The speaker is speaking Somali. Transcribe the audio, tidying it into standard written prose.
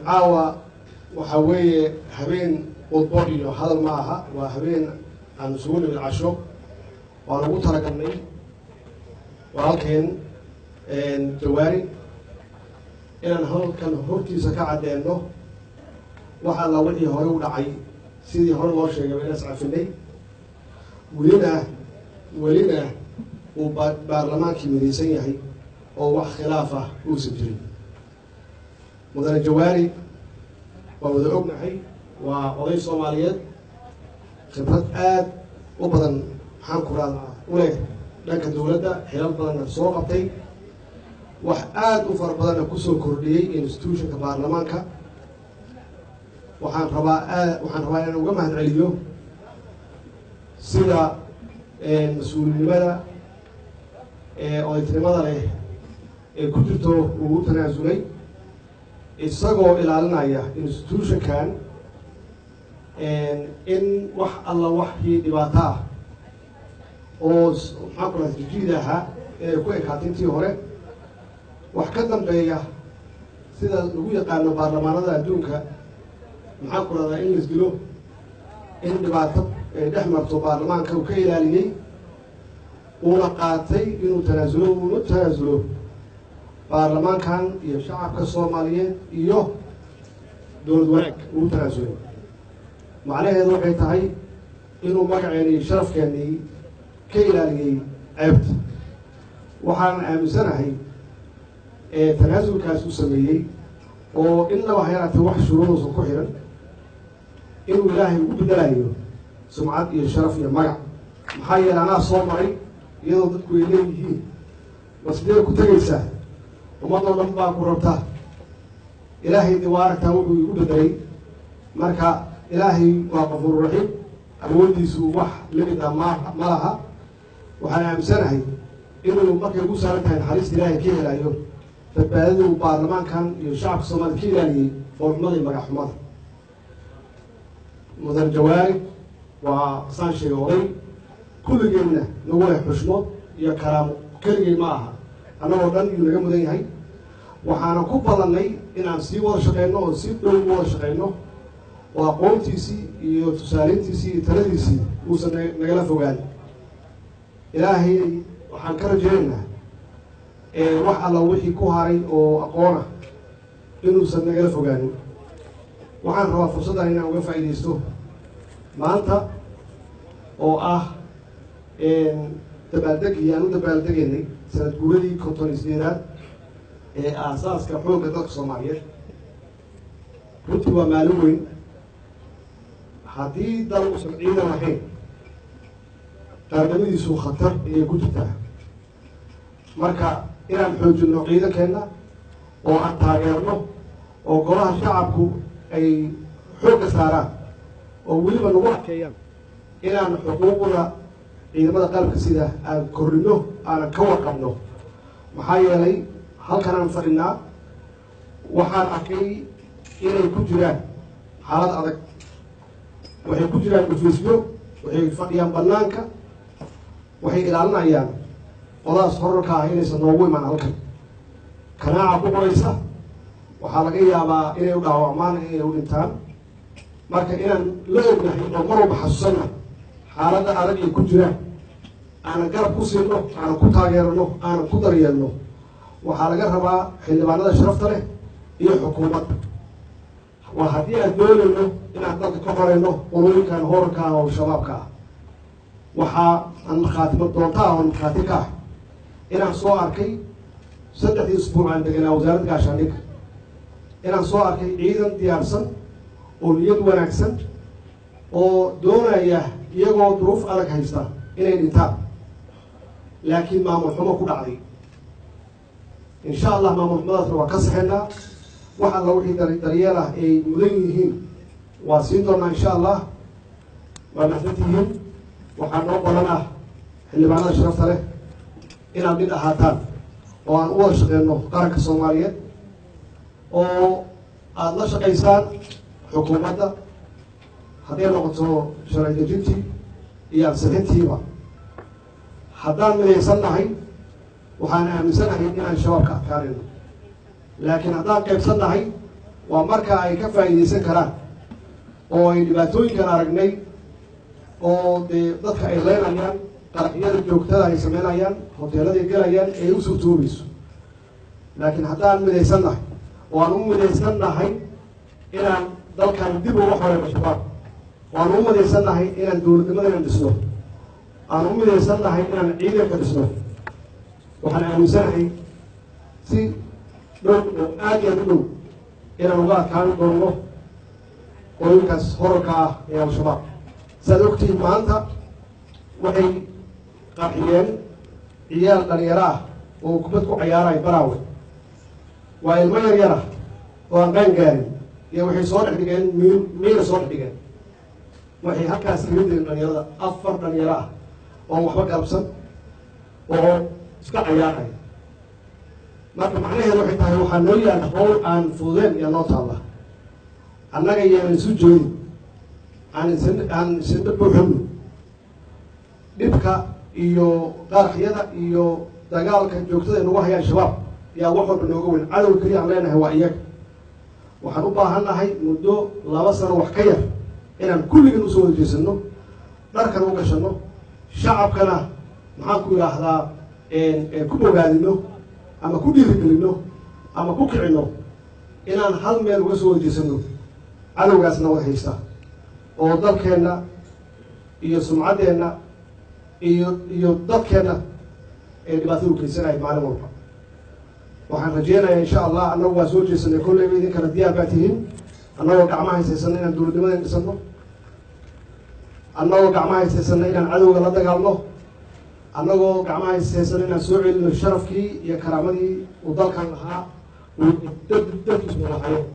caawa waxa weeye habeen wadbo iyo hadal ma aha waa habeen aan isugu nimid casho waan ugu talagalnay walaalkeen jawaari inaan halkan hortiisa ka caddeeno waxa alla wixii hore u dhacay sidii hore loo sheegay inaan iscafinay welina uu baarlamaankii midaysan yahay oo wax khilaaf ah uusan jirin mudane jawaari waa wada ognahay waa oday Soomaaliyeed khibrad aad u badan maxaan ku raadnaa u leh dhanka dawladda xilal badan soo qabtay wax aad u fara badan ku soo kordhiyay institutionka baarlamaanka waxaan rabaa inaan uga mahadceliyo sida mas'uuliyadda odaytinimada leh ee ku jirto uu u tanaasulay isagoo ilaalinaya institutionkan in wax alla waxii dhibaato ah oo maxaan ku raadnaa jiid ahaa inay ku ekaatay intii hore wax ka dambeeya sida lagu yaqaano baarlamaanada adduunka maxaan ku raadnaa in la isdilo in dhibaato ay dhex marto baarlamaanka uu ka ilaaliyey uuna qaatay inuu tanaasulo baarlamaankan iyo shacabka Soomaaliyeed iyo dowlad wanaag uu tanaasulay macnaheedu waxay tahay inuu magaceena iyo sharafkeennii ka ilaaliyey ceebta waxaan aaminsanahay tanaasulkaas u sameeyey oo in laba hayraatay wax shuruuduusan ku xiran inuu ilaahay ugu bedelayo sumcad iyo sharaf iyo magac maxaa yeelay anaa soo maray iyadoo dadku ay leeyihiin masjidada ku tegaysaa ummadoo dhan baa ku rabtaa ilaahay waa aragtaa wuxuu igu bedelay marka ilaahay waa qafuur raxiim awoodiisu wax limid ah ma laha waxaan aaminsanahay inuu markay ugu saaran tahay naxariista ilaahay ka helayo badbaadada uu baarlamaankan iyo shacabka Soomaaliya ka ilaaliyey foolxumada iyo magaxxumada mudane jawaari waa saan sheegay oday kulligeedna nagu leh xushmo iyo karaamo keligay ma aha annagoo dhan iyuu naga mudan yahay waxaana ku ballanay inaan sii wada shaqeyno oo si dhow u wada shaqeyno oo aqoontiisii iyo tusaaleyntiisii iyo taladiisii uusan nagala fogaan ilaahay waxaan ka rajaynaynaa wax alla wixii ku haray oo aqoona inuusan nagala fogaanin waxaan rabaa fursaddan inaan uga faa'iidaysto maanta oo ah dabaaldegii aan u dabaaldegaynay sanad guuradii 58aad ee aasaaska xoogga dalka Soomaaliyeed runtii waa maalin weyn haddii dal uusan ciidan lahayn qaranimadiisu khatar ayay ku jirtaa marka inaan xoojino ciidankeenna oo aan taageerno oo golaha shacabku ay xoogga saaraan oo weliba nagu adkeeyaan inaan xuquuqda ciidamada qalabka sida aan korrino aanan ka warqabno maxaa yeelay halkan aan fadhinaa waxaan arkay inay ku jiraan xaalad adag waxay ku jiraan dhufiisyo waxay fadhiyaan bannaanka waxay ilaalinayaan qoladaas horarka ah inaysan noogu imaan halkan kanaaca ku qoraysa waxaa laga yaabaa inay u dhaawacmaan inay u dhintaan marka inaan la ognahay oo mar walba xasuusanna xaaladda adag ay ku jiraan aanan garab ku siino aanan ku taageerno aanan ku daryeelno waxaa laga rabaa xildhibaanada sharafta leh iyo xukuumadda waa haddii aan doonayno inaan dalka ka horeyno qolooyinkan horarka ah oo shabaabka ah waxaa aan markhaatimo doonta ah oo markhaati ka ah inaan soo arkay 3 isbuuc aan deganaa wasaaradda gaashaandhigga inaan soo arkay ciidan diyaarsan oo niyad wanaagsan oo doonaya iyagoo duruuf adag haysta inay dhintaan laakiin maamul xumo ku dhacday insha allah maamul xumadaasna waa ka saxeynaa wax alla wixii daryeel ah ay mudan yihiin waa siin doonaa insha allah waa mahadsantihiin waxaa noo badan ah xildhibaanada sharafta leh inaad mid ahaataan oo aan u wada shaqeyno qaranka soomaaliyeed oo aada la shaqaysaan xukuumadda hadday noqoto sharci dejintii iyo ansixintiiba haddaan midaysan nahay waxaan aaminsanahay inaan shabaabka adkaanayno laakiin haddaan qaybsan nahay waa marka ay ka faa'iidaysan karaan oo ay dhibaatooyinkan aragnay oo dee dadka ay leynayaan qaraxyada joogtada ay sameynayaan hoteeladay gelayaan ay u suurtoobayso laakiin haddaan midaysan nahay oo aan u midaysan nahay inaan dalkan dib uga xoreyno shabaab oo aan u midaysan nahay inaan dowladnimadana dhisno aan u midaysan nahay inaan ciidanka dhisno waxaan aaminsanahay si dhow oo aad iyo aad u dhow inaan uga adkaan doono qolooyinkaas horarka ah ee al-shabaab saad ogtihiin maanta waxay qarxiyeen ciyaal dhalinyaro ah oo kubad ku cayaaraya baraawe waa ilmo yar yar ah oo aan qaan gaarin iyo waxay soo dhex dhigeen miina soo dhex dhigeen waxay halkaas kaga dileen dhalinyarada 4 dhalinyaro ah oo waxba galabsan oo iska cayaaraya marka macnaheedu waxay tahay waxaa noo yaala howl aan fududeen iyo noo taalla annaga iyaan isu joogin aan isindha buuxino dhibka iyo qaraxyada iyo dagaalka joogtada ay nagu hayaan shabaab yaa wax walba nooga weyn cadow keliya aan leenahay waa iyaga waxaan u baahan nahay muddo 2 sano wax ka yar inaan kulligan usoo wada jeesano dharkan u gashano shacabkana maxaan ku yidhaahdaa ku ogaadino ama ku dhiirigelino ama ku kicino inaan hal meel uga soo wada jeesano cadowgaasna wada haysta oo dalkeenna iyo sumcaddeenna iyo dadkeenna ee dhibaatada u geysanaya maalin walba waxaan rajeynayaa insha allah annagu waa soo jeesanay kolleyba idinkana diyaar baa tihiin annagoo gacmaha haysaysana inaan dowladnimadan dhisano annagoo gacmaha haysaysana inaan cadowga la dagaalno annagoo gacmaha haysaysana inaan soo celino sharafkii iyo karaamadii uu dalkan lahaa uu dadkiisu lahayo